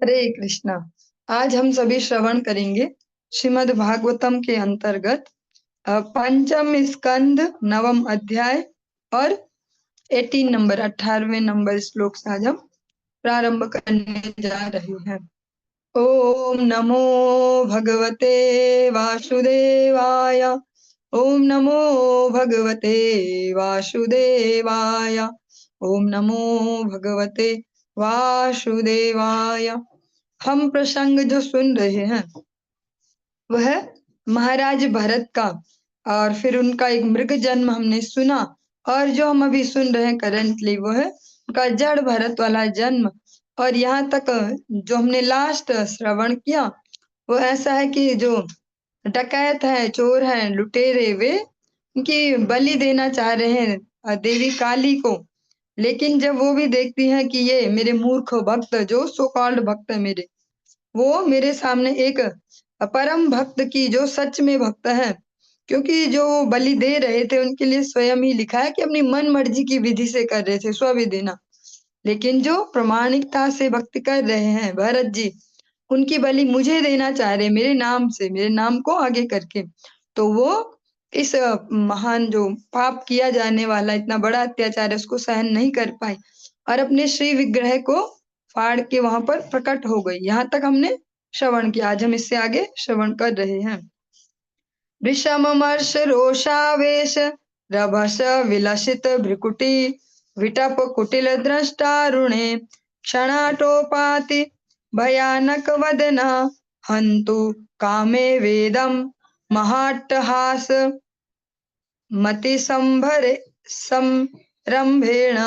हरे कृष्णा। आज हम सभी श्रवण करेंगे श्रीमद् भागवतम के अंतर्गत पंचम स्कंद नवम अध्याय और 18वें नंबर श्लोक से आज हम प्रारंभ करने जा रहे हैं। ओम नमो भगवते वासुदेवाय। ओम नमो भगवते वासुदेवाय। ओम नमो भगवते वासुदेवाय। हम प्रसंग जो सुन रहे हैं वह महाराज भरत का, और फिर उनका एक मृग जन्म हमने सुना, और जो हम अभी सुन रहे हैं करंटली वो है उनका जड़ भरत वाला जन्म। और यहाँ तक जो हमने लास्ट श्रवण किया वो ऐसा है कि जो डकैत है, चोर है, लुटेरे, वे उनकी बलि देना चाह रहे हैं देवी काली को। लेकिन जब वो भी देखती हैं कि ये मेरे मूर्ख भक्त, जो सो कॉल्ड भक्त है मेरे, वो मेरे सामने एक परम भक्त की जो सच में भक्त है, क्योंकि जो बलि दे रहे थे उनके लिए स्वयं ही लिखा है कि अपनी मन मर्जी की विधि से कर रहे थे, स्वविधिना। लेकिन जो प्रामाणिकता से भक्ति कर रहे हैं भरत जी, उनकी बलि मुझे देना चाह रहे मेरे नाम से, मेरे नाम को आगे करके, तो वो इस महान जो पाप किया जाने वाला इतना बड़ा अत्याचार है उसको सहन नहीं कर पाई और अपने श्री विग्रह को फाड़ के वहां पर प्रकट हो गई। यहाँ तक हमने श्रवण किया। आज हम इससे आगे श्रवण कर रहे हैं। विषममर्ष रोषावेश रभस विलसित भ्रिकुटी विटप कुटिल द्रष्टारुणे क्षणाटोपाति भयानक वदना हन्तु कामे वेदम महाट्टहास मति संभरे संरंभेण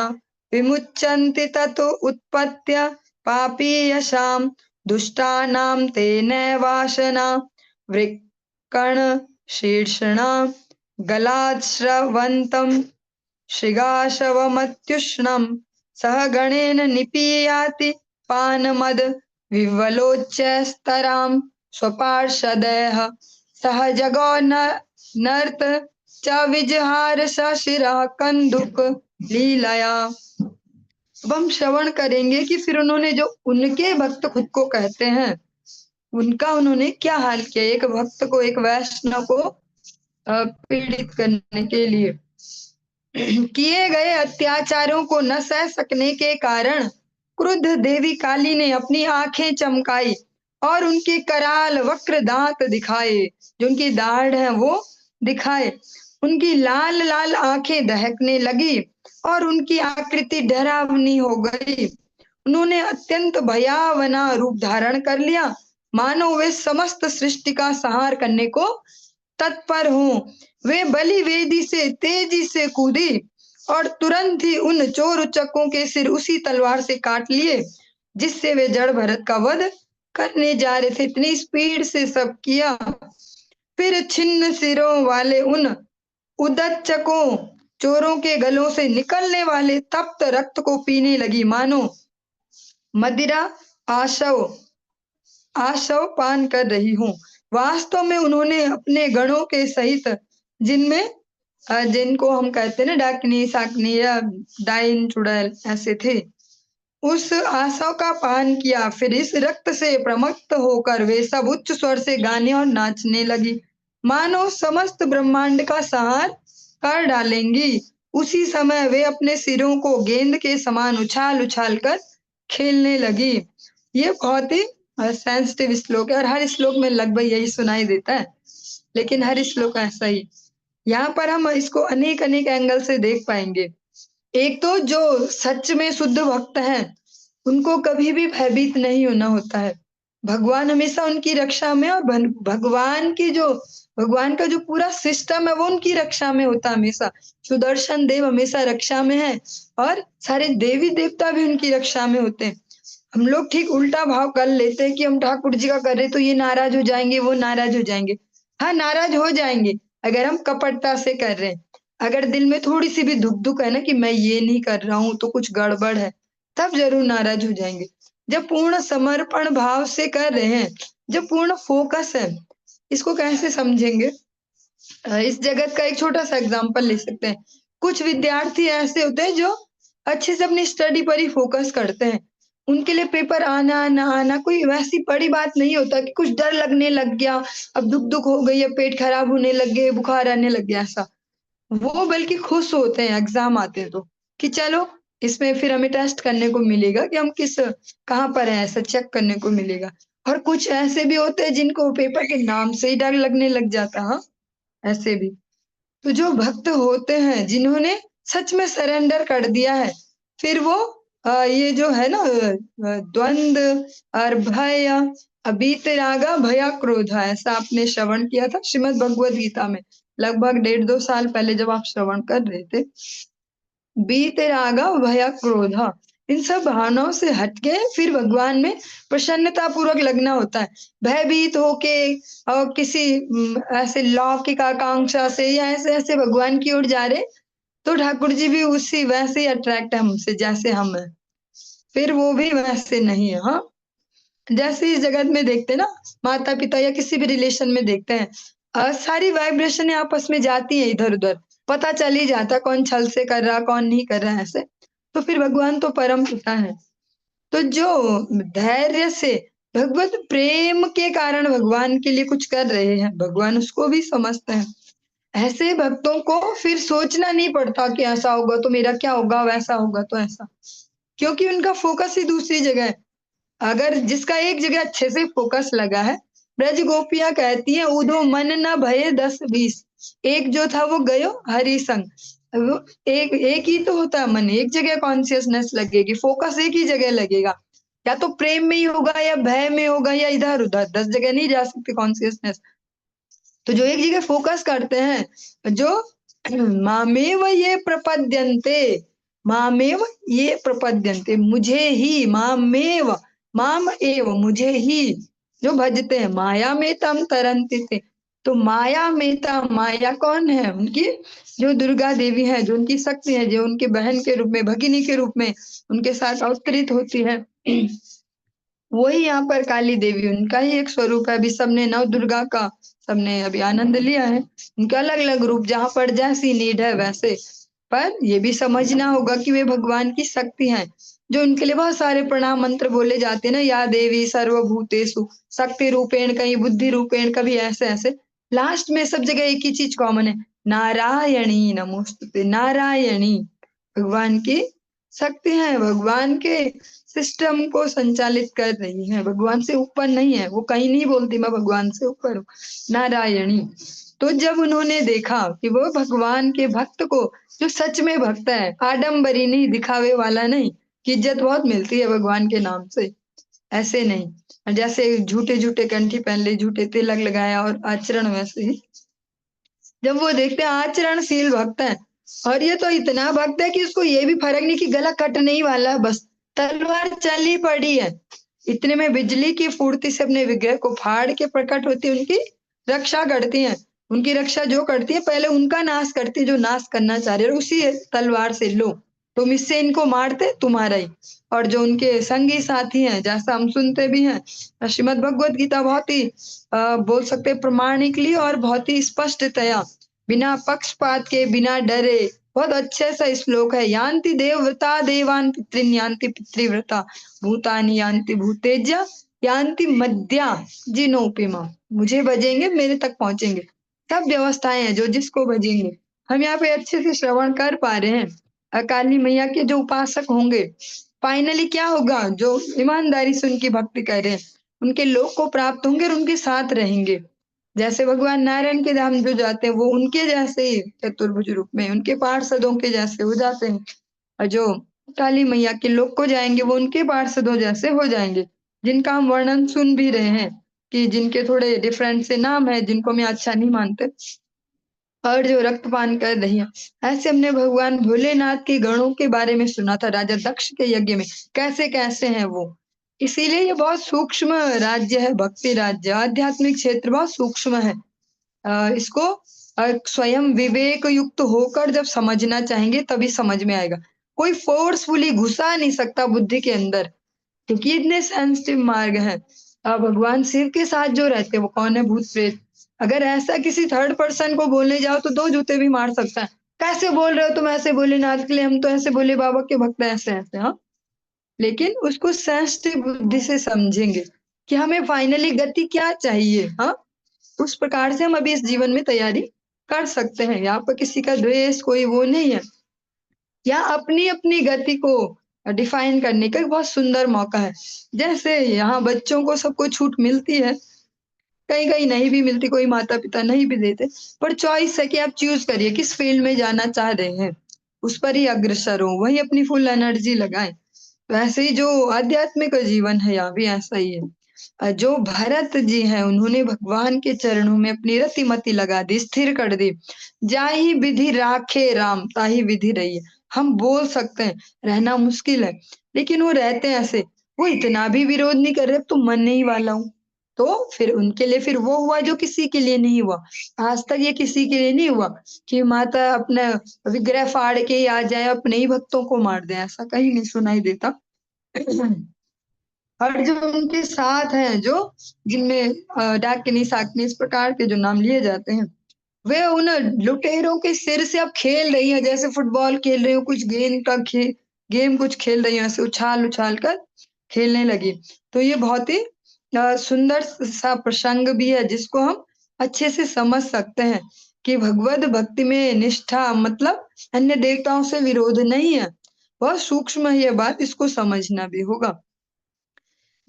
विमुच्यन्ति ततो उत्पत्य पापीयशां दुष्टानां तेनैवासना वृक्कण शीर्षणा गलाच्छ्रवन्तं शृगाशवमत्युष्णं सह गणेन निपीयाति पानमद विवलोच्यस्तरां स्वपार्षदैः सह जगौ नर्त च विजहार शिरः कंदुक लीलया। अब हम श्रवण करेंगे कि फिर उन्होंने जो उनके भक्त खुद को कहते हैं उनका उन्होंने क्या हाल किया। एक भक्त को, एक वैष्णव को पीड़ित करने के लिए किए गए अत्याचारों को न सह सकने के कारण क्रुद्ध देवी काली ने अपनी आंखें चमकाई और उनके कराल वक्र दांत दिखाए, जो उनकी दाढ़ है वो दिखाए। उनकी लाल लाल आंखें दहकने लगी और उनकी आकृति डरावनी हो गई। उन्होंने अत्यंत भयावना रूप धारण कर लिया, मानो वे समस्त सृष्टि का संहार करने को तत्पर हों। वे बलि वेदी से तेजी से कूदी और तुरंत ही उन चोर उचक्कों के सिर उसी तलवार से काट लिए जिससे वे जड़ भरत का वध करने जा रहे थे। इतनी स्पीड से सब किया। फिर छिन्न सिरों वाले उन उदच्चकों, चोरों के गलों से निकलने वाले तप्त रक्त को पीने लगी, मानो मदिरा आशव पान कर रही हूँ। वास्तव में उन्होंने अपने गणों के सहित, जिनको हम कहते हैं ना डाकिनी साकनी या डाइन चुड़ैल ऐसे थे, उस आशव का पान किया। फिर इस रक्त से प्रमत्त होकर वे सब उच्च स्वर से गाने और नाचने लगी, मानो समस्त ब्रह्मांड का संहार कर डालेंगी। उसी समय वे अपने सिरों को गेंद के समान उछाल उछाल कर खेलने लगी। ये बहुत ही सेंसिटिव श्लोक है और हर श्लोक में लगभग यही सुनाई देता है, लेकिन हर श्लोक ऐसा ही। यहाँ पर हम इसको अनेक अनेक एंगल से देख पाएंगे। एक तो जो सच में शुद्ध भक्त हैं उनको कभी भी भयभीत नहीं होना होता है। भगवान हमेशा उनकी रक्षा में, और भगवान का जो पूरा सिस्टम है वो उनकी रक्षा में होता है हमेशा। सुदर्शन देव हमेशा रक्षा में है और सारे देवी देवता भी उनकी रक्षा में होते हैं। हम लोग ठीक उल्टा भाव कर लेते हैं कि हम ठाकुर जी का कर रहे तो ये नाराज हो जाएंगे, वो नाराज हो जाएंगे। हाँ, नाराज हो जाएंगे अगर हम कपटता से कर रहे हैं। अगर दिल में थोड़ी सी भी दुख दुख है ना कि मैं ये नहीं कर रहा हूँ तो कुछ गड़बड़ है, तब जरूर नाराज हो जाएंगे। जब पूर्ण समर्पण भाव से कर रहे हैं, जब पूर्ण फोकस है, इसको कैसे समझेंगे? इस जगत का एक छोटा सा एग्जांपल ले सकते हैं। कुछ विद्यार्थी ऐसे होते हैं जो अच्छे से अपनी स्टडी पर ही फोकस करते हैं, उनके लिए पेपर आना ना आना कोई वैसी बड़ी बात नहीं होता कि कुछ डर लगने लग गया, अब दुख हो गई है, पेट खराब होने लग गए, बुखार आने लग गया ऐसा। वो बल्कि खुश होते हैं एग्ज़ाम आते हैं तो, कि चलो इसमें फिर हमें टेस्ट करने को मिलेगा कि हम कहाँ पर हैं ऐसा चेक करने को मिलेगा। और कुछ ऐसे भी होते हैं जिनको पेपर के नाम से ही डर लगने लग जाता है, हाँ, ऐसे भी। तो जो भक्त होते हैं जिन्होंने सच में सरेंडर कर दिया है, फिर वो ये जो है ना द्वंद्व और भय, वीतरागा भया क्रोधा, ऐसा आपने श्रवण किया था श्रीमद् भगवद गीता में लगभग 1.5-2 साल पहले जब आप श्रवण कर रहे थे। वीतरागा भया क्रोधा, इन सब भावनाओं से हटके फिर भगवान में प्रसन्नता पूर्वक लगना होता है। भयभीत होके और किसी ऐसे लौकिक आकांक्षा से या ऐसे भगवान की ओर जा रहे, तो ठाकुर जी भी उसी वैसे ही अट्रैक्ट है हमसे जैसे हम हैं। फिर वो भी वैसे नहीं है, हाँ। जैसे इस जगत में देखते हैं ना, माता-पिता या किसी भी रिलेशन में देखते हैं, सारी वाइब्रेशनें आपस में जाती हैं इधर-उधर, पता चल ही जाता है कौन छल से कर रहा, कौन नहीं कर रहा है ऐसे। तो फिर भगवान तो परम पिता है। तो जो धैर्य से भगवत प्रेम के कारण भगवान के लिए कुछ कर रहे हैं, भगवान उसको भी समझते हैं। ऐसे भक्तों को फिर सोचना नहीं पड़ता कि ऐसा होगा तो मेरा क्या होगा, वैसा होगा तो ऐसा। क्योंकि उनका फ़ोकस ही दूसरी जगह है। अगर जिसका एक जगह अच्छे से फ़ोकस लगा है, ब्रज गोपियाँ कहती हैं उधो मन न भये 10-20, एक जो था वो गयो हरि संग। वो एक एक ही तो होता है मन, एक जगह कॉन्शियसनेस लगेगी, फ़ोकस एक ही जगह लगेगा। या तो प्रेम में ही होगा या भय में होगा या इधर-उधर, 10 जगह नहीं जा सकती कॉन्शियसनेस। तो जो एक जगह फ़ोकस करते हैं, जो मामेव ये प्रपद्यन्ते, मामेव ये प्रपद्यन्ते, मुझे ही मामेव, माम एव मुझे ही जो भजते हैं, माया में तम तरन्ति थे। तो माया में माया कौन है? उनकी जो दुर्गा देवी है, जो उनकी शक्ति है, जो उनकी बहन के रूप में, भगिनी के रूप में उनके साथ अवतरित होती है। वही यहाँ पर काली देवी उनका ही एक स्वरूप है। अभी सबने नव दुर्गा का सबने अभी आनंद लिया है। उनके अलग-अलग रूप जहाँ पर जैसी नीड है वैसे। पर ये भी समझना होगा कि वे भगवान की शक्ति हैं। जो उनके लिए बहुत सारे प्रणाम मंत्र बोले जाते हैं ना, या देवी सर्वभूतेषु शक्ति रूपेण, कहीं बुद्धि रूपेण, कभी ऐसे-ऐसे। लास्ट में सब जगह एक ही चीज़ कॉमन है, नारायणी नमोस्तुते, नारायणी। भगवान की शक्ति है, भगवान के सिस्टम को संचालित कर रही है, भगवान से ऊपर नहीं है, वो कहीं नहीं बोलती मैं भगवान से ऊपर हूँ, नारायणी। तो जब उन्होंने देखा कि वो भगवान के भक्त को, जो सच में भक्त है, आडंबरी नहीं, दिखावे वाला नहीं, कि इज्जत बहुत मिलती है भगवान के नाम से, ऐसे नहीं। जैसे झूठे-झूठे कंठी पहन ली, झूठे तिलक लगाया और आचरण वैसे ही। जब वो देखते हैं आचरणशील भक्त है, और ये तो इतना भक्त है कि उसको ये भी फर्क नहीं कि गला कटने ही वाला है, बस तलवार चली पड़ी है। इतने में बिजली की फुर्ती से अपने विग्रह को फाड़ के प्रकट होती है, उनकी रक्षा करती हैं। उनकी रक्षा जो करती है पहले उनका नाश करती है जो नाश करना चाह रहे हैं, और उसी तलवार से लो तुम इससे इनको मारते तुम्हारा ही। और जो उनके संगी साथी हैं, जैसा हम सुनते भी हैं, श्रीमद् भगवद गीता बहुत ही बोल सकते हैं प्रामाणिकली और बहुत ही स्पष्टतया, बिना पक्षपात के, बिना डरे, बहुत अच्छे सा श्लोक है। यान्ति देवव्रता देवान् पितॄन् यान्ति पितृव्रता भूतानि यान्ति भूतेज्य यान्ति मद्या जिनोपिमा। मुझे भजेंगे मेरे तक पहुंचेंगे। सब व्यवस्थाएं हैं जो जिसको भजेंगे। हम यहाँ पे अच्छे से श्रवण कर पा रहे हैं। काली मैया के जो उपासक होंगे, फाइनली क्या होगा? जो ईमानदारी से उनकी भक्ति कर रहे हैं, उनके लोक को प्राप्त होंगे और उनके साथ रहेंगे। जैसे भगवान नारायण के धाम जो जाते हैं वो उनके जैसे ही चतुर्भुज रूप में उनके पार्षदों के जैसे हो जाते हैं, और जो काली मैया के लोक को जाएंगे वो उनके पार्षदों जैसे हो जाएंगे, जिनका हम वर्णन सुन भी रहे हैं कि जिनके थोड़े डिफरेंट से नाम है, जिनको मैं अच्छा नहीं मानते, और जो रक्तपान कर रही है। ऐसे हमने भगवान भोलेनाथ के गणों के बारे में सुना था, राजा दक्ष के यज्ञ में कैसे कैसे हैं वो। इसीलिए ये बहुत सूक्ष्म राज्य है, भक्ति राज्य, आध्यात्मिक क्षेत्र बहुत सूक्ष्म है। इसको स्वयं विवेक युक्त होकर जब समझना चाहेंगे तभी समझ में आएगा। कोई फोर्सफुली घुसा नहीं सकता बुद्धि के अंदर, क्योंकि इतने सेंसिटिव मार्ग है। भगवान शिव के साथ जो रहते हैं वो कौन है? भूत प्रेत। अगर ऐसा किसी थर्ड पर्सन को बोलने जाओ तो 2 जूते भी मार सकता है। कैसे बोल रहे हो तुम ऐसे भोलेनाथ के लिए? हम तो ऐसे भोले बाबा के भक्त हैं, ऐसे-ऐसे, हाँ। लेकिन उसको सेंसिटिव बुद्धि से समझेंगे कि हमें फाइनली गति क्या चाहिए। हाँ, उस प्रकार से हम अभी इस जीवन में तैयारी कर सकते हैं। यहाँ पर किसी का द्वेष कोई वो नहीं है। यहाँ अपनी अपनी गति को डिफाइन करने का एक बहुत सुंदर मौका है। जैसे यहाँ बच्चों को सबको छूट मिलती है, कहीं कहीं नहीं भी मिलती, कोई माता पिता नहीं भी देते, पर चॉइस है कि आप चूज करिए किस फील्ड में जाना चाह रहे हैं, उस पर ही अग्रसर हो, वही अपनी फुल एनर्जी लगाएं। तो ऐसे ही जो आध्यात्मिक जीवन है यहाँ भी ऐसा ही है। जो भरत जी हैं उन्होंने भगवान के चरणों में अपनी रतिमति लगा दी, स्थिर कर दी। जाहि विधि राखे राम ताहि विधि रही। हम बोल सकते हैं रहना मुश्किल है, लेकिन वो रहते हैं ऐसे। वो इतना भी विरोध नहीं कर रहे, अब तो मन ही वाला हूँ। तो फिर उनके लिए फिर वो हुआ जो किसी के लिए नहीं हुआ। आज तक ये किसी के लिए नहीं हुआ कि माता अपना विग्रह फाड़ के ही आ जाए, अपने ही भक्तों को मार दे, ऐसा कहीं नहीं सुनाई देता। और जो उनके साथ हैं, जो जिनमें डाकिनी साकिनी इस प्रकार के जो नाम लिए जाते हैं, वे उन लुटेरों के सिर से अब खेल रही है, जैसे फुटबॉल खेल रही हो, कुछ गेम कुछ खेल रही है, ऐसे उछाल उछाल कर खेलने लगी। तो ये बहुत ही सुंदर सा प्रसंग भी है, जिसको हम अच्छे से समझ सकते हैं कि भगवत भक्ति में निष्ठा मतलब अन्य देवताओं से विरोध नहीं है। बहुत सूक्ष्म है ये बात, इसको समझना भी होगा।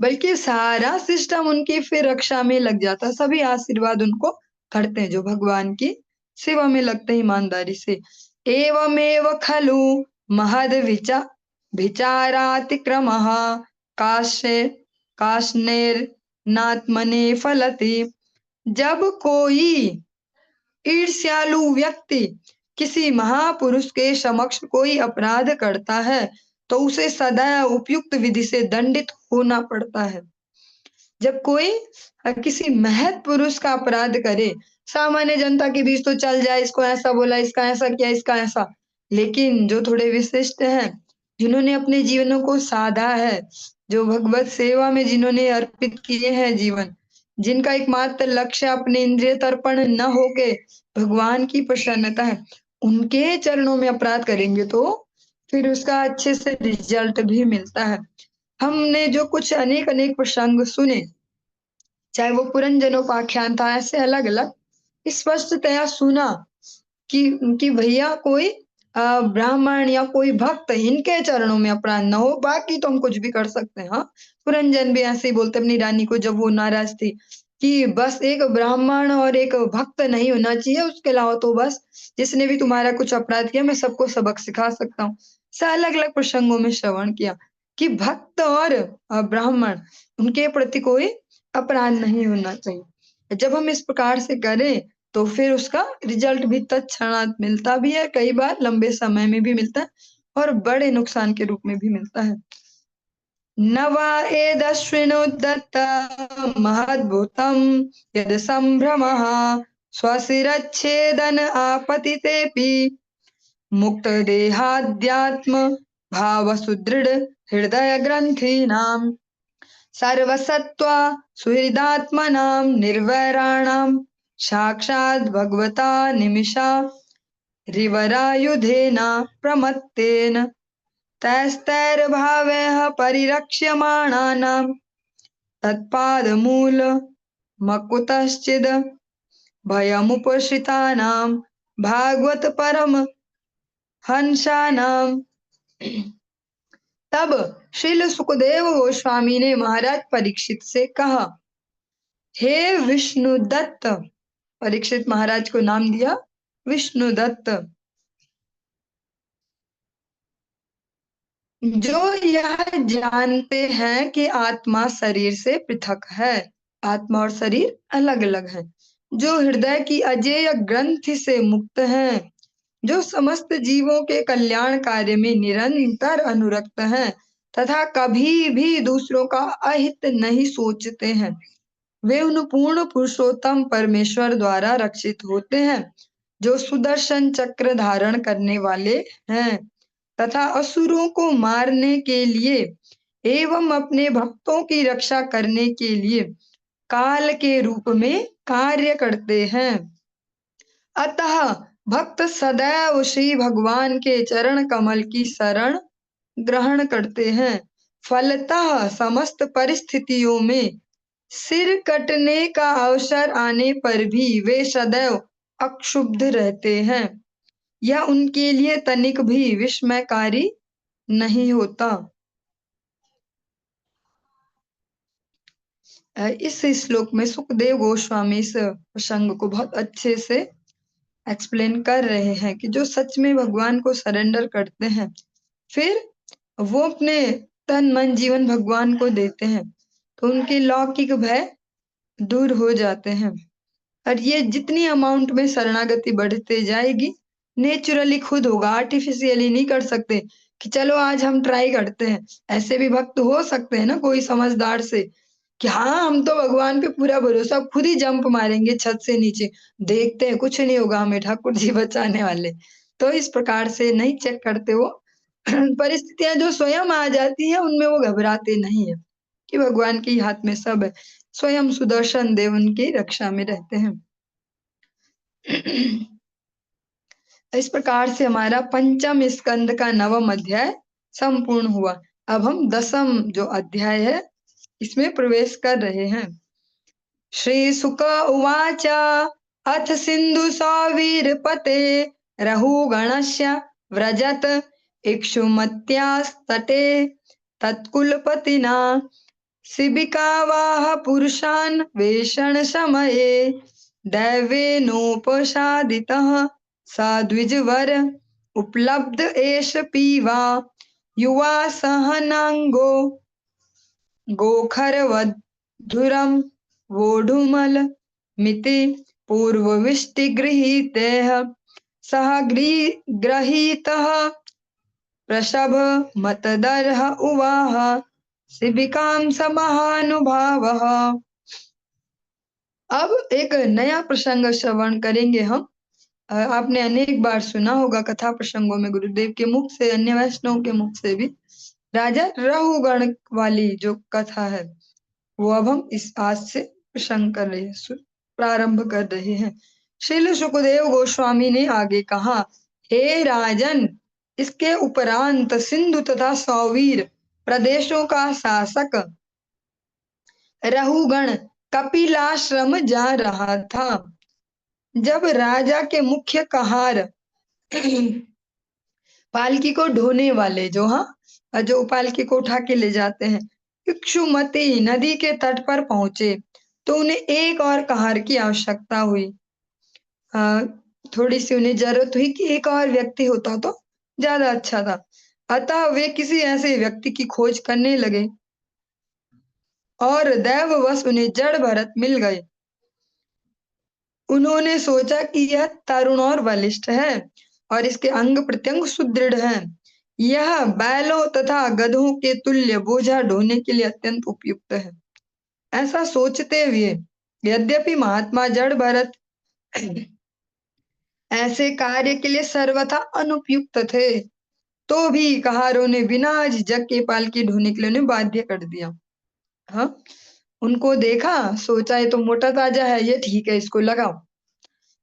बल्कि सारा सिस्टम उनकी फिर रक्षा में लग जाता है, सभी आशीर्वाद उनको करते हैं जो भगवान की सेवा में लगते हैं ईमानदारी से। एवमेव खलु महद विचारातिक्रमः काश्य काष्णेर नात्मने फलति। जब कोई ईर्ष्यालु व्यक्ति किसी महापुरुष के समक्ष कोई अपराध करता है तो उसे सदा उपयुक्त विधि से दंडित होना पड़ता है। जब कोई किसी महत पुरुष का अपराध करे, सामान्य जनता के बीच तो चल जाए, इसको ऐसा बोला, इसका ऐसा किया, इसका ऐसा, लेकिन जो थोड़े विशिष्ट हैं, जिन्होंने अपने जीवनों को साधा है, जो भगवत सेवा में जिन्होंने अर्पित किए हैं जीवन, जिनका एकमात्र लक्ष्य अपने इंद्रिय तर्पण न होके भगवान की प्रसन्नता है, उनके चरणों में अपराध करेंगे तो फिर उसका अच्छे से रिजल्ट भी मिलता है। हमने जो कुछ अनेक अनेक प्रसंग सुने, चाहे वो पुरंजनोपाख्यान था, ऐसे अलग अलग स्पष्टतया सुना कि भैया कोई ब्राह्मण या कोई भक्त इनके चरणों में अपराध न हो, बाकी तो हम कुछ भी कर सकते हैं। हाँ, पुरंजन भी ऐसे ही बोलते अपनी रानी को जब वो नाराज थी कि बस एक ब्राह्मण और एक भक्त नहीं होना चाहिए, उसके अलावा तो बस जिसने भी तुम्हारा कुछ अपराध किया मैं सबको सबक सिखा सकता हूँ। ऐसा अलग अलग प्रसंगों में श्रवण किया कि भक्त और ब्राह्मण उनके प्रति कोई अपराध नहीं होना चाहिए। जब हम इस प्रकार से करें तो फिर उसका रिजल्ट भी तत्क्षणात मिलता भी है, कई बार लंबे समय में भी मिलता है और बड़े नुकसान के रूप में भी मिलता है। न वा एदश्विनुदत्त महद्भुतं यद संभ्रमः स्वशिरच्छेदन आपतितेऽपि मुक्तदेहाध्यात्म भावसुदृढ हृदय ग्रंथीनां सर्वसत्त्वा सुहृदात्मनां निर्वैराणां साक्षात् भगवता निमिषा रिवरायुधेन प्रमत्तेन तैस्तैर्भावैः परिरक्ष्यमाणानां तत्पादमूलमकुतश्चिद् भयमुपश्रितानां भागवत परम हंसानां। तब श्रील सुखदेव गोस्वामी ने महाराज परीक्षित से कहा, हे विष्णुदत्त, परीक्षित महाराज को नाम दिया विष्णुदत्त, जो यह जानते हैं कि आत्मा शरीर से पृथक है, आत्मा और शरीर अलग अलग है, जो हृदय की अजेय ग्रंथि से मुक्त हैं, जो समस्त जीवों के कल्याण कार्य में निरंतर अनुरक्त हैं तथा कभी भी दूसरों का अहित नहीं सोचते हैं, वे उन पूर्ण पुरुषोत्तम परमेश्वर द्वारा रक्षित होते हैं जो सुदर्शन चक्र धारण करने वाले हैं तथा असुरों को मारने के लिए एवं अपने भक्तों की रक्षा करने के लिए काल के रूप में कार्य करते हैं। अतः भक्त सदैव श्री भगवान के चरण कमल की शरण ग्रहण करते हैं, फलतः समस्त परिस्थितियों में सिर कटने का अवसर आने पर भी वे सदैव अक्षुब्ध रहते हैं। यह उनके लिए तनिक भी विस्मयकारी नहीं होता। इस श्लोक में सुखदेव गोस्वामी इस प्रसंग को बहुत अच्छे से एक्सप्लेन कर रहे हैं कि जो सच में भगवान को सरेंडर करते हैं, फिर वो अपने तन मन जीवन भगवान को देते हैं, तो उनके लौकिक भय दूर हो जाते हैं। और ये जितनी अमाउंट में शरणागति बढ़ते जाएगी, नेचुरली खुद होगा, आर्टिफिशियली नहीं कर सकते कि चलो आज हम ट्राई करते हैं। ऐसे भी भक्त हो सकते हैं ना कोई समझदार से कि हाँ हम तो भगवान पे पूरा भरोसा, खुद ही जंप मारेंगे छत से नीचे, देखते हैं कुछ नहीं होगा, हमें ठाकुर जी बचाने वाले। तो इस प्रकार से नहीं चेक करते वो परिस्थितियां जो स्वयं आ जाती हैं उनमें वो घबराते नहीं है कि भगवान के हाथ में सब है। स्वयं सुदर्शन देव उनकी रक्षा में रहते हैं। इस प्रकार से हमारा पंचम स्कंद का 9वां अध्याय संपूर्ण हुआ। अब हम 10वां जो अध्याय है इसमें प्रवेश कर रहे हैं। श्री सुक उवाच अथ सिंधु सौवीरपते रहुगणस्य व्रजत इक्षुमत्यास्तटे तत्कुलपतिना शिबिकावाह पुरुषान् वेषण समये दैवेनोपसादितः स द्विजवर उपलब्ध एष पीवा युवा सहनांगो गोखरवधुरं वोढुमल मिति पूर्वविष्टिगृहीतैः सह ग्रहीतः प्रसभ मतदर्ह उवाह शिबिकां स महानुभावः। अब एक नया प्रसंग श्रवण करेंगे हम। आपने अनेक बार सुना होगा कथा प्रसंगों में, गुरुदेव के मुख से, अन्य वैष्णव के मुख से भी। राजा रहुगण वाली जो कथा है वो अब हम इस आज से प्रसंग कर रहे हैं, प्रारंभ कर रहे हैं। श्रील सुखदेव गोस्वामी ने आगे कहा, हे राजन, इसके उपरांत सिंधु तथा सौवीर प्रदेशों का शासक रहुगण कपिलाश्रम जा रहा था। जब राजा के मुख्य कहार पालकी को ढोने वाले जो पालकी को उठा के ले जाते हैं, इक्षुमती नदी के तट पर पहुंचे तो उन्हें एक और कहार की आवश्यकता हुई। थोड़ी सी उन्हें जरूरत हुई कि एक और व्यक्ति होता तो ज्यादा अच्छा था। अतः वे किसी ऐसे व्यक्ति की खोज करने लगे और दैववश उन्हें जड़ भरत मिल गए। उन्होंने सोचा कि यह तरुण और बलिष्ठ है और इसके अंग प्रत्यंग सुदृढ़ हैं। यह बैलों तथा गधों के तुल्य बोझा ढोने के लिए अत्यंत उपयुक्त है। ऐसा सोचते हुए यद्यपि महात्मा जड़ भरत ऐसे कार्य के लिए सर्वथा अनुपयुक्त थे, तो भी कहारों ने बिना झिझक के पालकी ढोने के लिए उन्हें बाध्य कर दिया। हाँ, उनको देखा, सोचा ये तो मोटा ताजा है, ये ठीक है, इसको लगाओ।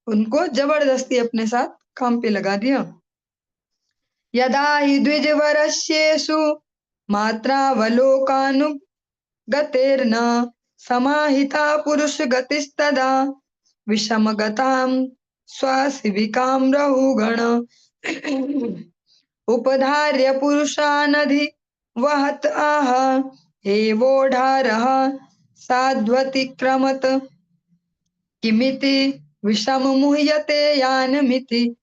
उनको जबरदस्ती अपने साथ काम पे लगा दिया। यदा हि द्विजवरस्येषु मात्रावलोकानुगतेर्न समाहिता पुरुष गतिस्तदा विषमगतां स्वशिबिकां रहुगण उपधार्य पुरुषानधि वहत आह हे वोढारः साध्वतिक्रमत किमिति विषम मुह्यते यानमिति।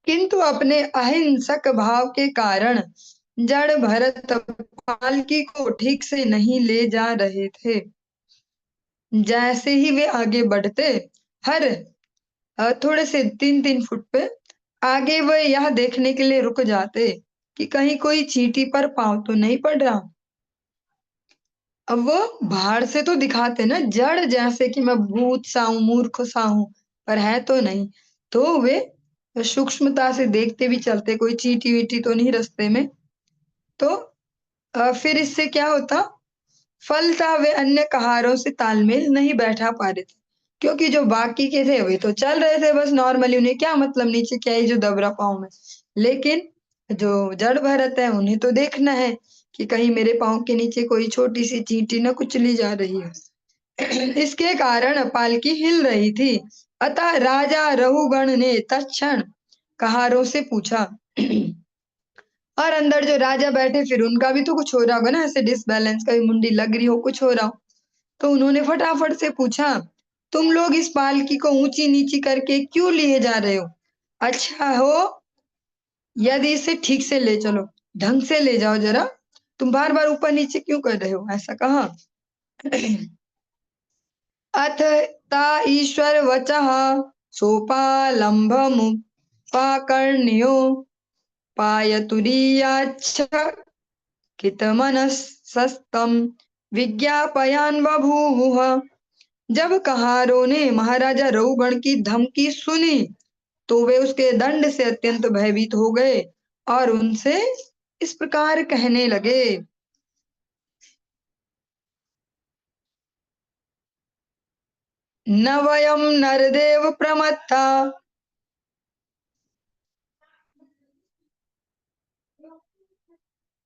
किंतु अपने अहिंसक भाव के कारण जड़ भरत पालकी को ठीक से नहीं ले जा रहे थे। जैसे ही वे आगे बढ़ते, हर थोड़े से 3-3 फुट पे आगे वे यह देखने के लिए रुक जाते कि कहीं कोई चींटी पर पांव तो नहीं पड़ रहा। अब वो बाहर से तो दिखाते ना जड़ जैसे कि मैं भूत सा हूं, मूर्ख सा हूं, पर है तो नहीं। तो वे सूक्ष्मता से देखते भी चलते, कोई चींटी वीटी तो नहीं रास्ते में। तो फिर इससे क्या होता, फलता वे अन्य कहारों से तालमेल नहीं बैठा पा रहे थे, क्योंकि जो बाकी के थे वे तो चल रहे थे बस नॉर्मली, उन्हें क्या मतलब नीचे क्या ही जो दबरा पाँव में। लेकिन जो जड़ भरत है उन्हें तो देखना है कि कहीं मेरे पाँव के नीचे कोई छोटी सी चींटी न कुचली जा रही है। इसके कारण पालकी हिल रही थी। अतः राजा रहुगण ने तत्क्षण कहारों से पूछा। और अंदर जो राजा बैठे फिर उनका भी तो कुछ हो रहा होगा ना, ऐसे डिसबैलेंस, कभी मुंडी लग रही हो, कुछ हो रहा हो। तो उन्होंने फटाफट से पूछा, तुम लोग इस पालकी को ऊंची नीची करके क्यों लिए जा रहे हो? अच्छा हो यदि इसे ठीक से ले चलो, ढंग से ले जाओ जरा, तुम बार बार ऊपर नीचे क्यों कर रहे हो? ऐसा कहा। अथ ता ईश्वर वचः सोपालम्भमुपाकर्ण्यो पायतुरीयाच्छकितमनसस्तम विज्ञापयान बभूवुः। जब कहारों ने महाराजा रहुगण की धमकी सुनी तो वे उसके दंड से अत्यंत भयभीत हो गए और उनसे इस प्रकार कहने लगे। न वयम नरदेव प्रमत्ता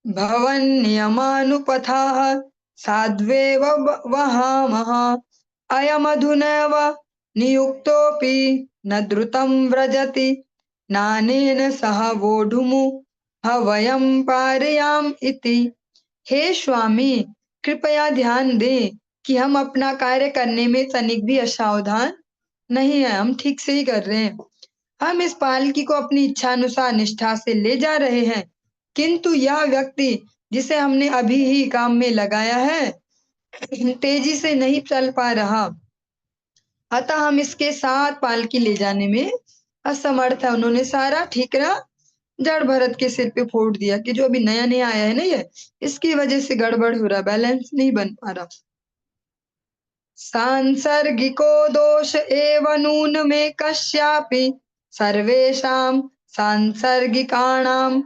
भवन्नियमानुपथाः साध्वेव वहामः। अयमधुनैव नियुक्तोऽपि न द्रुतं व्रजति नानेन सह वोढुमुह वयं पारयाम इति। हे स्वामी, कृपया ध्यान दें कि हम अपना कार्य करने में तनिक भी असावधान नहीं है, हम ठीक से ही कर रहे हैं। हम इस पालकी को अपनी इच्छानुसार निष्ठा से ले जा रहे हैं, किंतु यह व्यक्ति जिसे हमने अभी ही काम में लगाया है तेजी से नहीं चल पा रहा, अतः हम इसके साथ पालकी ले जाने में असमर्थ है। उन्होंने सारा ठीकरा जड़ भरत के सिर पे फोड़ दिया कि जो अभी नया नया आया है ना, ये इसकी वजह से गड़बड़ हो रहा, बैलेंस नहीं बन पा रहा। सांसर्गिको दोष एव नून में कस्यापि सर्वेषां सांसर्गिकाणां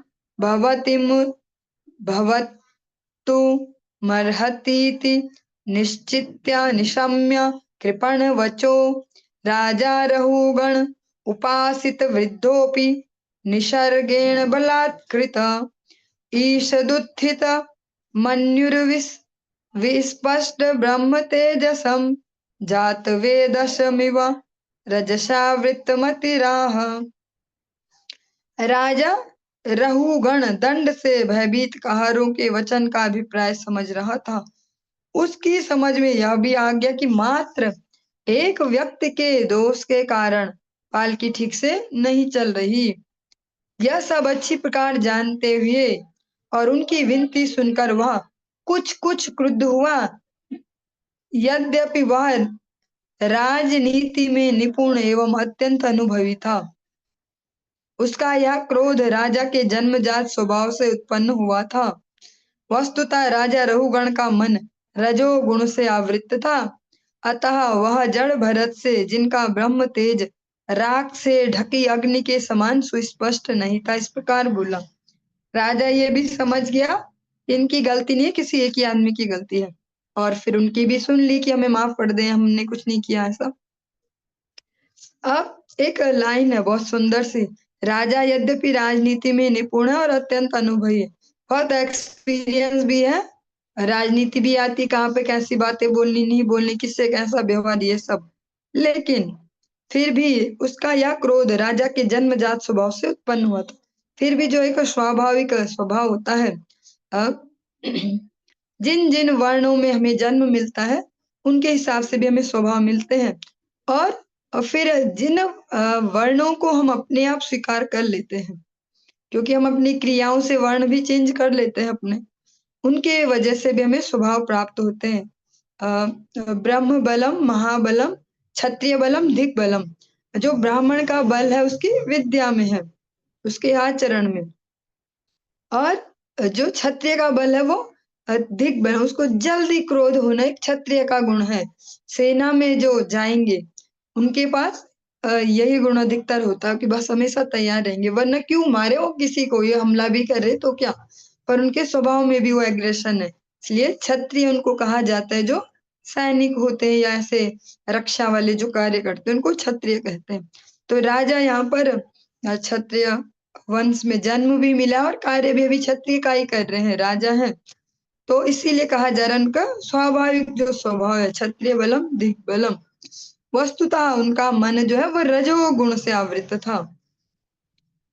भवतु मर्हतीति निश्चित्य निशम्य कृपणवचो राजा रहुगण उपासित वृद्धोऽपि निसर्गेण बलात्कृत ईषदुत्थित विस्पष्ट ब्रह्म तेजसं जातवेदसमिव रजसा वृत्तमतिराह। राजा रहुगण दंड से भयभीत कहारों के वचन का अभिप्राय समझ रहा था। उसकी समझ में यह भी आ गया कि मात्र एक व्यक्ति के दोष के कारण पालकी ठीक से नहीं चल रही। यह सब अच्छी प्रकार जानते हुए और उनकी विनती सुनकर वह कुछ कुछ क्रुद्ध हुआ। यद्यपि वह राजनीति में निपुण एवं अत्यंत अनुभवी था, उसका यह क्रोध राजा के जन्मजात स्वभाव से उत्पन्न हुआ था। वस्तुतः राजा रहुगण का मन रजोगुण से आवृत था, अतः वह जड़ भरत से, जिनका ब्रह्म तेज राख से ढकी अग्नि के समान सुस्पष्ट नहीं था, इस प्रकार बोला। राजा ये भी समझ गया इनकी गलती नहीं है, किसी एक ही आदमी की गलती है, और फिर उनकी भी सुन ली कि हमें माफ कर दें, हमने कुछ नहीं किया ऐसा। अब एक लाइन है बहुत सुंदर सी, राजा यद्यपि राजनीति में निपुण है और अत्यंत अनुभवी है, बहुत एक्सपीरियंस भी है, राजनीति भी आती, कहाँ पे कैसी बातें बोलनी नहीं बोलनी, किससे कैसा व्यवहार, ये सब, लेकिन फिर भी उसका यह क्रोध राजा के जन्मजात स्वभाव से उत्पन्न हुआ था। फिर भी जो एक स्वाभाविक स्वभाव होता है, जिन जिन वर्णों में हमें जन्म मिलता है उनके हिसाब से भी हमें स्वभाव मिलते हैं, और फिर जिन वर्णों को हम अपने आप स्वीकार कर लेते हैं, क्योंकि हम अपनी क्रियाओं से वर्ण भी चेंज कर लेते हैं अपने, उनके वजह से भी हमें स्वभाव प्राप्त होते हैं। ब्रह्म बलम महाबलम क्षत्रिय बलम धिक बलम, जो ब्राह्मण का बल है उसकी विद्या में है, उसके आचरण में, और जो क्षत्रिय का बल है वो अधिक बल, उसको जल्दी क्रोध होना एक क्षत्रिय का गुण है। सेना में जो जाएंगे उनके पास यही गुण अधिकतर होता है कि बस हमेशा तैयार रहेंगे, वरना क्यों मारे वो किसी को, ये हमला भी करे तो क्या, पर उनके स्वभाव में भी वो एग्रेशन है, इसलिए क्षत्रिय उनको कहा जाता है। जो सैनिक होते हैं या ऐसे रक्षा वाले जो कार्य करते हैं उनको क्षत्रिय कहते हैं। तो राजा यहाँ पर क्षत्रिय वंश में जन्म भी मिला और कार्य भी अभी क्षत्रिय का ही कर रहे हैं, राजा हैं। तो इसीलिए कहा जरन का स्वाभाविक जो स्वभाव है क्षत्रिय बलम दिग्बलम। वस्तुतः उनका मन जो है वो रजोगुण से आवृत था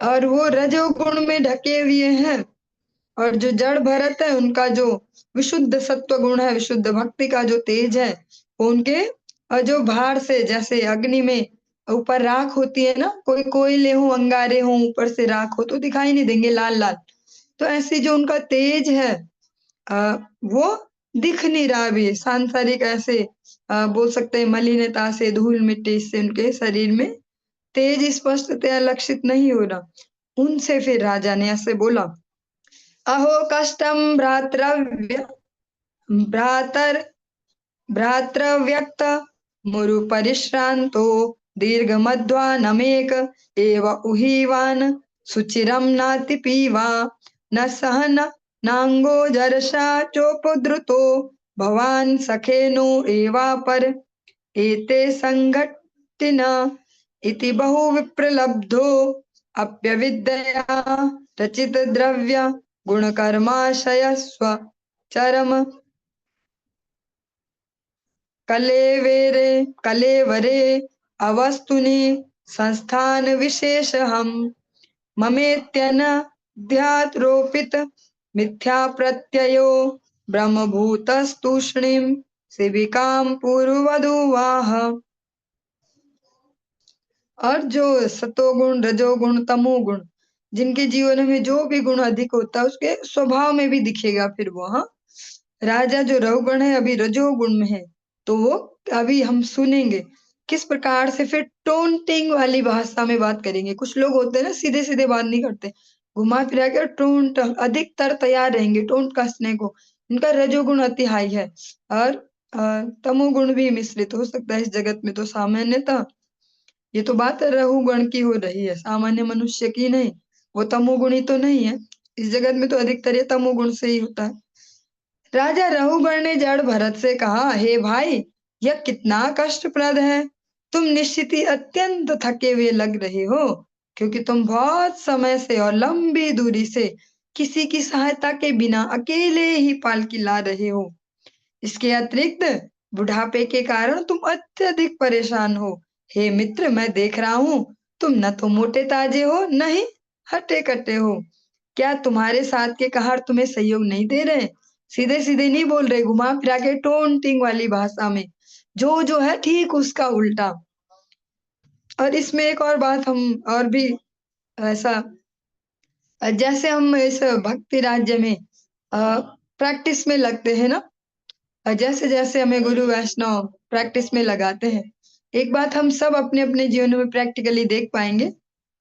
और वो रजोगुण में ढके हुए हैं। और जो जड़ भरत है उनका जो विशुद्ध सत्व गुण है, विशुद्ध भक्ति का जो तेज है, वो उनके जो भार से, जैसे अग्नि में ऊपर राख होती है ना, कोई कोयले हो अंगारे हो ऊपर से राख हो तो दिखाई नहीं देंगे लाल लाल, तो ऐसे जो उनका तेज है वो दिख नहीं रहा भी। सांसारिक ऐसे बोल सकते हैं मलिनता से, धूल मिट्टी से उनके शरीर में तेज स्पष्टतया लक्षित नहीं हो रहा। उनसे फिर राजा ने ऐसे बोला, अहो कष्टम भ्रातर भ्रातृव्यक्त मुरु परिश्रांतो दीर्घ मध्वानमेक एव उहीवान सुचिरम नाति पीवा न सहन नांगो जरसा चोपद्रुतो भवान सखेनो एवा पर एते संघटिन इति बहु विप्रलब्धो अप्यविद्यया रचित द्रव्य गुणकर्माशय स्व चरम कलेवरे अवस्तुनि संस्थान विशेष हम ममेत्यनध्यारोपित मिथ्या प्रत्ययो ब्रह्मभूतस्तूष्णीम शिविकाम पूर्वदुवाह। और जो सतोगुण रजोगुण तमोगुण जिनके जीवन में जो भी गुण अधिक होता है उसके स्वभाव में भी दिखेगा फिर वो। हाँ, राजा जो रहुगण है अभी रजोगुण में है, तो वो अभी हम सुनेंगे किस प्रकार से फिर टोंटिंग वाली भाषा में बात करेंगे। कुछ लोग होते हैं ना सीधे सीधे बात नहीं करते, घुमा फिरा के टोंट अधिकतर तैयार रहेंगे टोंट कसने को। इनका रजोगुण अति हाई है और तमोगुण भी मिश्रित हो सकता है इस जगत में। तो सामान्यतः ये तो बात रहुगण की हो रही है, सामान्य मनुष्य की नहीं। वो तमोगुणी तो नहीं है, इस जगत में तो अधिकतर ये तमोगुण से ही होता है। राजा रहुगण ने जड़ भरत से कहा, हे भाई, यह कितना कष्टप्रद है। तुम निश्चित ही अत्यंत थके हुए लग रहे हो, क्योंकि तुम बहुत समय से और लंबी दूरी से किसी की सहायता के बिना अकेले ही पालकी ला रहे हो। इसके अतिरिक्त बुढ़ापे के कारण तुम अत्यधिक परेशान हो। हे मित्र, मैं देख रहा हूँ तुम न तो मोटे ताजे हो न ही हट्टे कट्टे हो। क्या तुम्हारे साथ के कहार तुम्हें सहयोग नहीं दे रहे? सीधे सीधे नहीं बोल रहे, घुमा फिरा के टोंटिंग वाली भाषा में, जो है ठीक उसका उल्टा। और इसमें एक और बात हम और भी ऐसा, जैसे हम इस भक्ति राज्य में प्रैक्टिस में लगते हैं ना, जैसे जैसे हमें गुरु वैष्णव प्रैक्टिस में लगाते हैं, एक बात हम सब अपने अपने जीवन में प्रैक्टिकली देख पाएंगे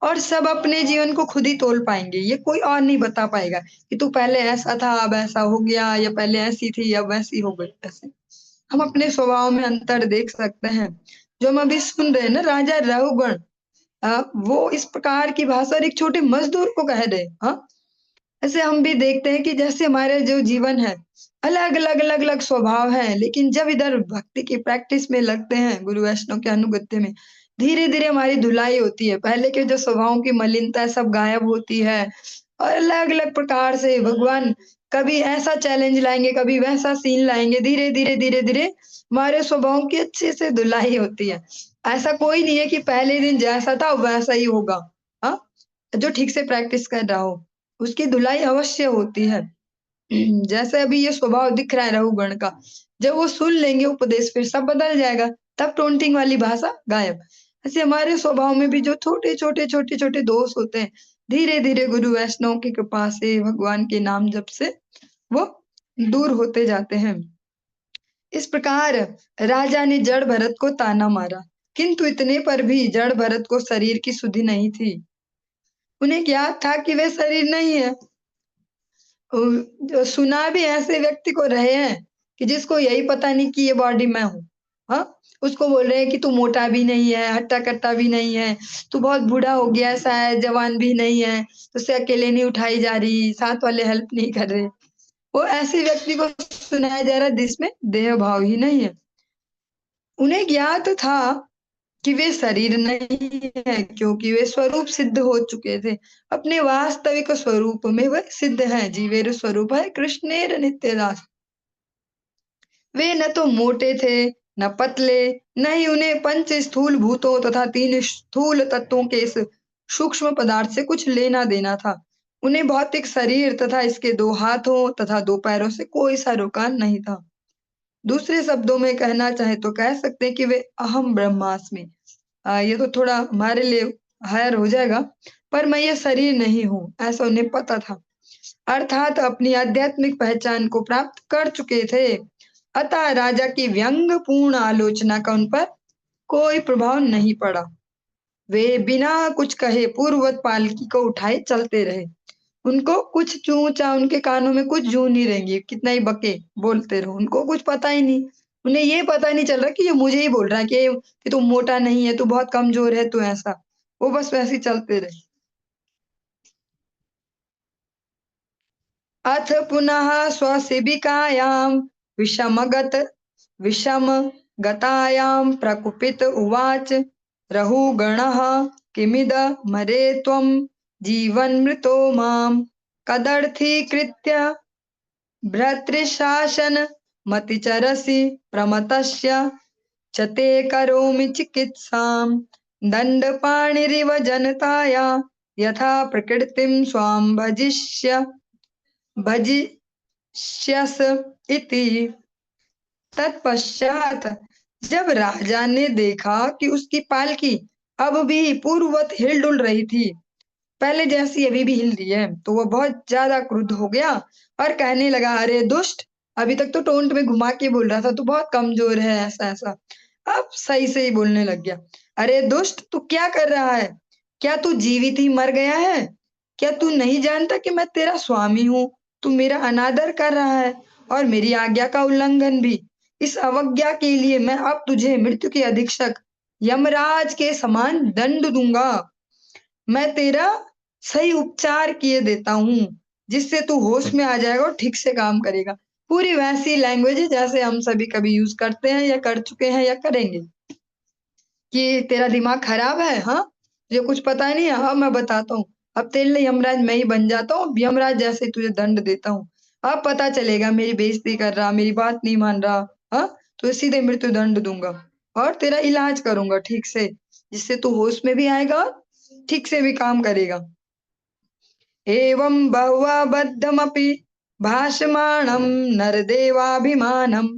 और सब अपने जीवन को खुद ही तोल पाएंगे। ये कोई और नहीं बता पाएगा कि तू पहले ऐसा था अब ऐसा हो गया, या पहले ऐसी थी अब वैसी हो गई। ऐसे हम अपने स्वभाव में अंतर देख सकते हैं। जो हम अभी सुन रहे हैं ना, राजा रहुगण वो इस प्रकार की भाषा और एक छोटे मजदूर को कह रहे। हाँ, ऐसे हम भी देखते हैं कि जैसे हमारे जो जीवन है अलग अलग अलग अलग स्वभाव है, लेकिन जब इधर भक्ति की प्रैक्टिस में लगते हैं गुरु वैष्णव के अनुगत्य में, धीरे धीरे हमारी धुलाई होती है। पहले के जो स्वभावों की मलिनता है सब गायब होती है और अलग अलग प्रकार से भगवान कभी ऐसा चैलेंज लाएंगे, कभी वैसा सीन लाएंगे। धीरे धीरे धीरे धीरे हमारे स्वभाव की अच्छे से धुलाई होती है। ऐसा कोई नहीं है कि पहले दिन जैसा था वैसा ही होगा। हाँ, जो ठीक से प्रैक्टिस कर रहा हो उसकी धुलाई अवश्य होती है। जैसे अभी ये स्वभाव दिख रहा है रहुगण का, जब वो सुन लेंगे उपदेश फिर सब बदल जाएगा, तब टोंटिंग वाली भाषा गायब। ऐसे हमारे स्वभाव में भी जो छोटे छोटे छोटे छोटे दोष होते हैं, धीरे धीरे गुरु वैष्णव की कृपा से, भगवान के नाम जप से वो दूर होते जाते हैं। इस प्रकार राजा ने जड़ भरत को ताना मारा, किंतु इतने पर भी जड़ भरत को शरीर की सुधि नहीं थी। उन्हें ज्ञात था कि वे शरीर नहीं है। जो सुना भी ऐसे व्यक्ति को रहे हैं कि जिसको यही पता नहीं कि ये बॉडी मैं हूँ। हाँ, उसको बोल रहे हैं कि तू मोटा भी नहीं है, हट्टा कट्टा भी नहीं है, तू बहुत बूढ़ा हो गया, शायद जवान भी नहीं है, तुझसे अकेले नहीं उठाई जा रही, साथ वाले हेल्प नहीं कर रहे। वो ऐसे व्यक्ति को सुनाया जा रहा है जिसमें देह भाव ही नहीं है। उन्हें ज्ञात था कि वे शरीर नहीं है, क्योंकि वे स्वरूप सिद्ध हो चुके थे। अपने वास्तविक स्वरूप में वे सिद्ध हैं। जीवेर स्वरूप है कृष्णेर नित्यदास। वे न तो मोटे थे न पतले, न ही उन्हें पंच स्थूल भूतों तथा तीन स्थूल तत्वों के इस सूक्ष्म पदार्थ से कुछ लेना देना था। उन्हें भौतिक शरीर तथा इसके दो हाथों तथा दो पैरों से कोई सरोकार नहीं था। दूसरे शब्दों में कहना चाहे तो कह सकते हैं कि वे अहम ब्रह्मास्मि। ये तो थोड़ा हमारे लिए हायर हो जाएगा, पर मैं ये शरीर नहीं हूँ, ऐसा उन्हें पता था। अर्थात अपनी आध्यात्मिक पहचान को प्राप्त कर चुके थे। अतः राजा की व्यंग्यपूर्ण आलोचना का उन पर कोई प्रभाव नहीं पड़ा। वे बिना कुछ कहे पूर्ववत पालकी को उठाए चलते रहे। उनको कुछ चूचा, उनके कानों में कुछ जू नहीं रहेंगी, कितना ही बके बोलते रहो, उनको कुछ पता ही नहीं। उन्हें ये पता नहीं चल रहा कि ये मुझे ही बोल रहा है कि तू मोटा नहीं है, तू बहुत कमजोर है, तू ऐसा। वो बस वैसे ही चलते रहे। अथ पुनः स्वशिबिकायां विषमगत विषमगतायां प्रकुपित उवाच रहुगणः किमिद मरे त्वं जीवन्मृतो मां कदर्थीकृत्य भर्तृशासन मतिचरसि प्रमतस्य च ते करोमि चिकित्सां दण्डपाणिरिव जनताया यथा प्रकृतिं स्वां भजिष्यस इति। तत्पश्चात जब राजा ने देखा कि उसकी पालकी अब भी पूर्ववत हिल डुल रही थी, पहले जैसी अभी भी हिल रही है, तो वो बहुत ज्यादा क्रुद्ध हो गया और कहने लगा, अरे दुष्ट, अभी तक तो टोंट में घुमा के बोल रहा था, तू बहुत कमजोर है, ऐसा ऐसा। अब सही से ही बोलने लग गया। अरे दुष्ट, तू क्या कर रहा है? क्या तू जीवित ही मर गया है? क्या तू नहीं जानता कि मैं तेरा स्वामी हूँ? तू मेरा अनादर कर रहा है और मेरी आज्ञा का उल्लंघन भी। इस अवज्ञा के लिए मैं अब तुझे मृत्यु के अधीक्षक यमराज के समान दंड दूंगा। मैं तेरा सही उपचार किए देता हूँ, जिससे तू होश में आ जाएगा और ठीक से काम करेगा। पूरी वैसी लैंग्वेज है जैसे हम सभी कभी यूज करते हैं या कर चुके हैं या करेंगे। कि तेरा दिमाग खराब है, हाँ, तुझे कुछ पता नहीं है, हाँ मैं बताता हूँ। अब तेरे लिए यमराज मैं ही बन जाता हूँ, यमराज जैसे ही तुझे दंड देता हूँ। अब पता चलेगा मेरी बेइज्जती कर रहा, मेरी बात नहीं मान रहा, हाँ, तो सीधे मृत्यु दंड दूंगा और तेरा इलाज करूंगा ठीक से, जिससे तू होश में भी आएगा और ठीक से भी काम करेगा। एवं बहुवा बद्धमपि भाषमाणं नरदेवाभिमानं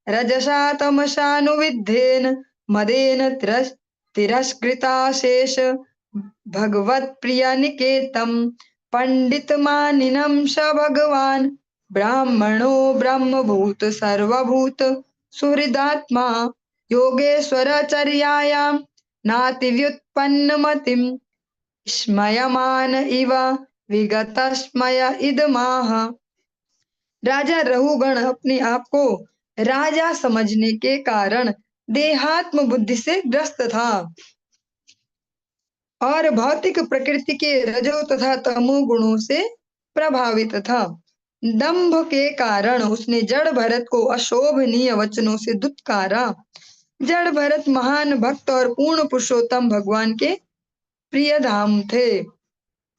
रजसा तमसानुविद्धेन मदेन तिरस्कृताशेष भगवत्प्रियनिकेतं पंडितमानिनं स भगवान् ब्राह्मणो ब्रह्मभूत सर्वभूत सुहृदात्मा योगेश्वरचर्यायां नातिव्युत्पन्नमतिं स्मयमान इव विगतस्मय इदमाह। राजा रहुगण अपने आप को राजा समझने के कारण देहात्म बुद्धि से ग्रस्त था और भौतिक प्रकृति के रजो तथा तमो गुणों से प्रभावित था। दंभ के कारण उसने जड़ भरत को अशोभनीय वचनों से दुत्कारा। जड़ भरत महान भक्त और पूर्ण पुरुषोत्तम भगवान के प्रिय धाम थे,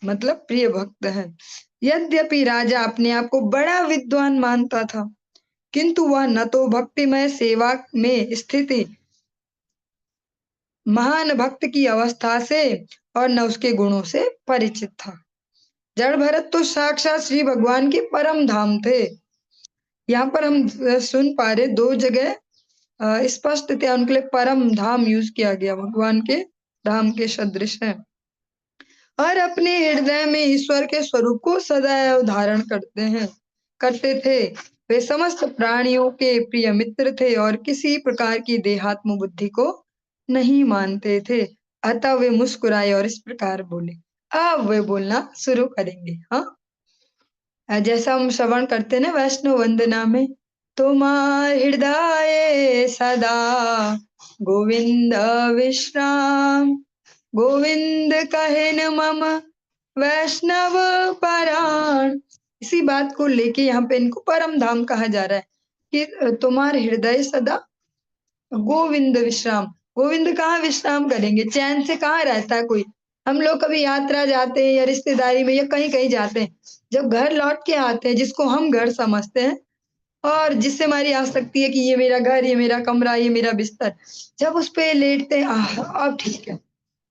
मतलब प्रिय भक्त है। यद्यपि राजा अपने आप को बड़ा विद्वान मानता था, किंतु वह न तो भक्तिमय सेवा में स्थिति महान भक्त की अवस्था से और न उसके गुणों से परिचित था। जड़ भरत तो साक्षात श्री भगवान के परम धाम थे। यहाँ पर हम सुन पा रहे दो जगह स्पष्ट थे, उनके लिए परम धाम यूज किया गया, भगवान के धाम के सदृश है। और अपने हृदय में ईश्वर के स्वरूप को सदैव धारण करते थे। वे समस्त प्राणियों के प्रिय मित्र थे और किसी प्रकार की देहात्म बुद्धि को नहीं मानते थे। अतः वे मुस्कुराए और इस प्रकार बोले। अब वे बोलना शुरू करेंगे। हाँ, जैसा हम श्रवण करते ना वैष्णव वंदना में, तुम्हार हृदय सदा गोविंद विश्राम, गोविंद कहे न मम वैष्णव पराण। इसी बात को लेके यहाँ पे इनको परम धाम कहा जा रहा है कि तुम्हारे हृदय सदा गोविंद विश्राम, गोविंद कहाँ विश्राम करेंगे, चैन से कहाँ रहता है कोई। हम लोग कभी यात्रा जाते हैं या रिश्तेदारी में या कहीं कहीं जाते हैं, जब घर लौट के आते हैं जिसको हम घर समझते हैं और जिससे हमारी आसक्ति है कि ये मेरा घर, ये मेरा कमरा, ये मेरा बिस्तर, जब उस पे लेटते हैं, अब ठीक है,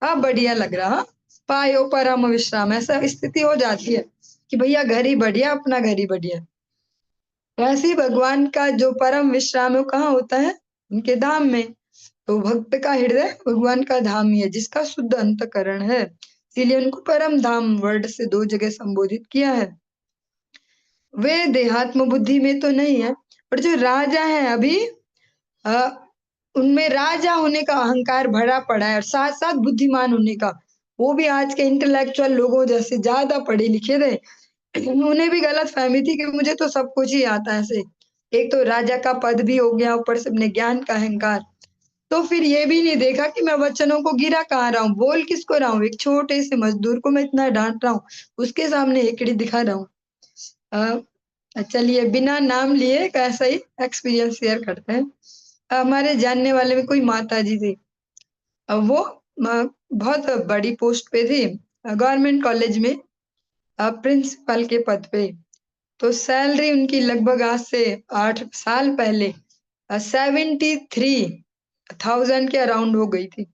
अब बढ़िया लग रहा, हाँ, पायो परम विश्राम, ऐसा स्थिति हो जाती है कि भैया घर ही बढ़िया, अपना घर ही बढ़िया। वैसे ही भगवान का जो परम विश्राम है वो कहाँ होता है, उनके धाम में। तो भक्त का हृदय भगवान का धाम ही है, जिसका शुद्ध अंतःकरण है, इसीलिए उनको परम धाम वर्ड से 2 जगह संबोधित किया है। वे देहात्म बुद्धि में तो नहीं है, पर जो राजा है अभी अ, उनमें राजा होने का अहंकार भरा पड़ा है और साथ साथ बुद्धिमान होने का, वो भी आज के इंटेलेक्चुअल लोगों जैसे ज्यादा पढ़े लिखे थे। उन्हें भी गलत फहमी थी कि मुझे तो सब कुछ ही आता है ऐसे, एक तो राजा का पद भी हो गया, ऊपर से अपने ज्ञान का अहंकार, तो फिर ये भी नहीं देखा कि मैं वचनों को गिरा कहाँ रहा हूँ, बोल किसको रहा हूँ, एक छोटे से मजदूर को मैं इतना डांट रहा हूँ, उसके सामने एकड़ी दिखा रहा हूँ। चलिए बिना नाम लिए एक ऐसा ही एक्सपीरियंस शेयर करते हैं। हमारे जानने वाले में कोई माता जी थी, वो बहुत बड़ी पोस्ट पे थी, गवर्नमेंट कॉलेज में प्रिंसिपल के पद पे। तो सैलरी उनकी लगभग आज से 8 साल पहले 73,000 के अराउंड हो गई थी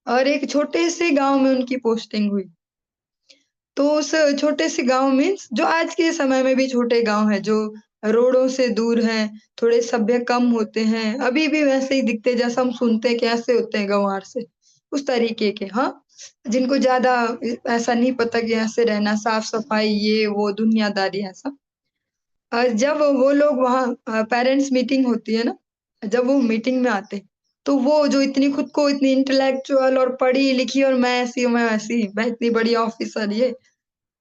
और एक छोटे से गांव में उनकी पोस्टिंग हुई। तो उस छोटे से गांव में जो आज के समय में भी छोटे गांव हैं, जो रोडों से दूर हैं, थोड़े सभ्य कम होते हैं, अभी भी वैसे ही दिखते जैसा हम सुनते हैं कैसे होते हैं गँवार से, उस तरीके के, हाँ, जिनको ज़्यादा ऐसा नहीं पता कि ऐसे रहना, साफ-सफाई, ये वो दुनियादारी ऐसा। जब वो लोग वहाँ पेरेंट्स मीटिंग होती है ना, जब वो मीटिंग में आते, तो वो जो इतनी खुद को इतनी इंटेलेक्चुअल और पढ़ी-लिखी और मैं ऐसी हूँ, मैं वैसी, मैं इतनी बड़ी ऑफिसर ये,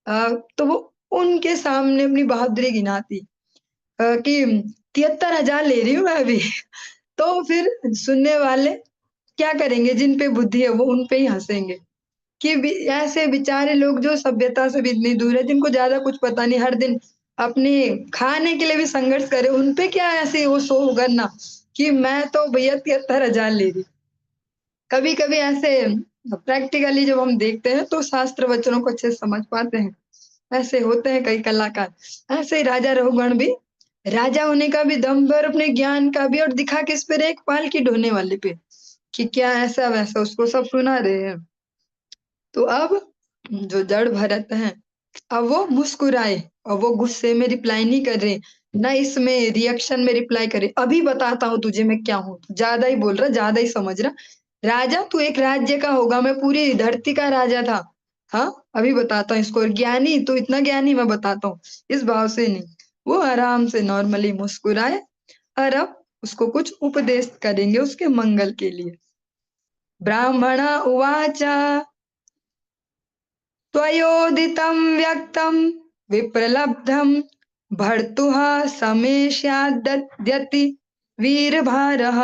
तो वो उनके सामने अपनी बहादुरी गिनाती कि 73,000 ले रही हूँ मैं अभी। तो फिर सुनने वाले क्या करेंगे, जिन पे बुद्धि है वो उन पे ही हँसेंगे कि ऐसे बेचारे लोग जो सभ्यता से भी इतनी दूर है, जिनको ज़्यादा कुछ पता नहीं, हर दिन अपने खाने के लिए भी संघर्ष करे, उन पे क्या ऐसे वो शो करना कि मैं तो भैया 73,000 ले रही। कभी-कभी ऐसे प्रैक्टिकली जब हम देखते हैं तो शास्त्र वचनों को अच्छे से समझ पाते हैं। ऐसे होते हैं कई कलाकार। ऐसे ही राजा रघुगण भी राजा होने का भी दम पर, अपने ज्ञान का भी, और दिखा किस पे रहे, एक पालकी ढोने वाले पे, कि क्या ऐसा-वैसा उसको सब सुना रहे हैं। तो अब जो जड़ भरत हैं, अब वो मुस्कुराए और वो गुस्से में रिप्लाई नहीं कर रहे, ना इसमें रिएक्शन में रिप्लाई करे। अभी बताता हूँ तुझे मैं क्या हूँ, ज्यादा ही बोल रहा, ज्यादा ही समझ रहा। राजा तू एक राज्य का होगा, मैं पूरी धरती का राजा था। हाँ, अभी बताता हूँ इसको, और ज्ञानी तू इतना ज्ञानी, मैं बताता हूँ, इस भाव से नहीं। वो आराम से नॉर्मली मुस्कुराए और अब उसको कुछ उपदेश करेंगे उसके मंगल के लिए। ब्राह्मण उवाच त्वयोदितं व्यक्तं विप्रलब्धं भर्तुः समेष्याद्यति वीरभारः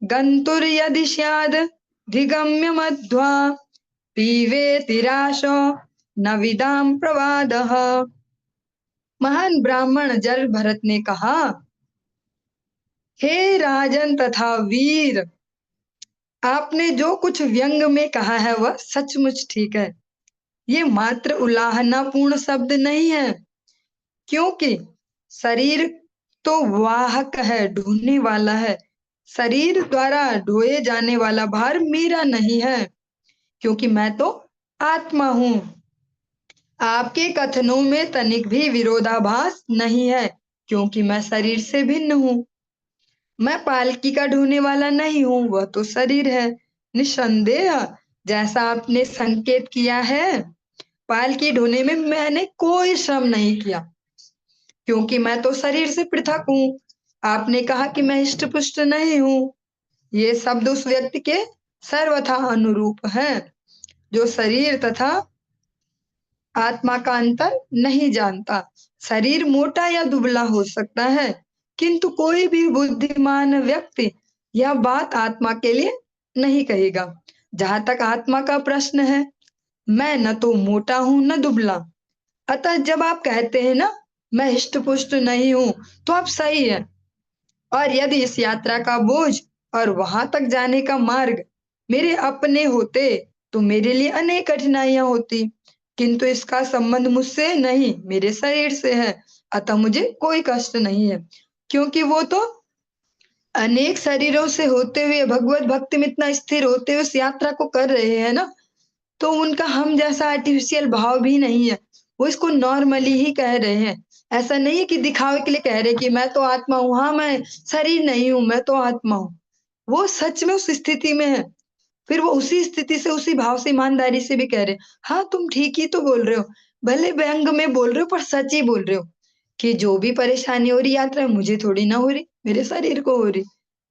गन्तुर्यदि स्यादधिगम्य मध्वा पीवेतिराशो न विदां प्रवादः। महान ब्राह्मण जल भरत ने कहा, हे राजन तथा वीर, आपने जो कुछ व्यंग में कहा है वह सचमुच ठीक है। ये मात्र उलाहनापूर्ण शब्द नहीं है, क्योंकि शरीर तो वाहक है, ढोने वाला है। शरीर द्वारा ढोए जाने वाला भार मेरा नहीं है, क्योंकि मैं तो आत्मा हूँ। आपके कथनों में तनिक भी विरोधाभास नहीं है, क्योंकि मैं शरीर से भिन्न हूँ। मैं पालकी का ढोने वाला नहीं हूँ, वह तो शरीर है। निस्संदेह जैसा आपने संकेत किया है, पालकी ढोने में मैंने कोई श्रम नहीं किया, क्योंकि मैं तो शरीर से पृथक हूँ। आपने कहा कि मैं हिष्ट पुष्ट नहीं हूँ, ये शब्द उस व्यक्ति के सर्वथा अनुरूप है जो शरीर तथा आत्मा का अंतर नहीं जानता। शरीर मोटा या दुबला हो सकता है, किंतु कोई भी बुद्धिमान व्यक्ति यह बात आत्मा के लिए नहीं कहेगा। जहां तक आत्मा का प्रश्न है, मैं न तो मोटा हूं न दुबला। अतः जब आप कहते हैं ना मैं हिष्ट पुष्ट नहीं हूं, तो आप सही है। और यदि इस यात्रा का बोझ और वहां तक जाने का मार्ग मेरे अपने होते तो मेरे लिए अनेक कठिनाइयां होती, किंतु इसका संबंध मुझसे नहीं, मेरे शरीर से है, अतः मुझे कोई कष्ट नहीं है, क्योंकि वो तो अनेक शरीरों से होते हुए भगवत भक्ति में इतना स्थिर होते हुए उस यात्रा को कर रहे हैं ना, तो उनका हम जैसा आर्टिफिशियल भाव भी नहीं है। वो इसको नॉर्मली ही कह रहे हैं। ऐसा नहीं है कि दिखावे के लिए कह रहे हैं कि मैं तो आत्मा हूँ, हाँ मैं शरीर नहीं हूँ, मैं तो आत्मा हूँ। वो सच में उस स्थिति में है। फिर वो उसी स्थिति से, उसी भाव से, ईमानदारी से भी कह रहे हैं, हाँ तुम ठीक ही तो बोल रहे हो, भले व्यंग में बोल रहे हो पर सच ही बोल रहे हो, कि जो भी परेशानी हो रही यात्रा में मुझे थोड़ी ना हो रही, मेरे शरीर को हो रही।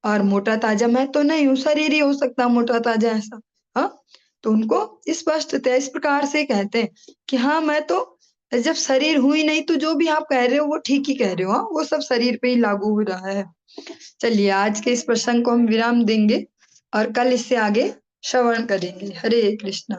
और मोटा ताजा मैं तो नहीं हूँ, शरीर ही हो सकता मोटा ताजा ऐसा। हाँ, तो उनको स्पष्टतः इस प्रकार से कहते हैं कि हाँ मैं तो जब शरीर हूँ ही नहीं, तो जो भी आप कह रहे हो वो ठीक ही कह रहे हो, हाँ वो सब शरीर पे ही लागू हो रहा है। चलिए आज के इस प्रसंग को हम विराम देंगे और कल इससे आगे श्रवण करेंगे। हरे कृष्णा।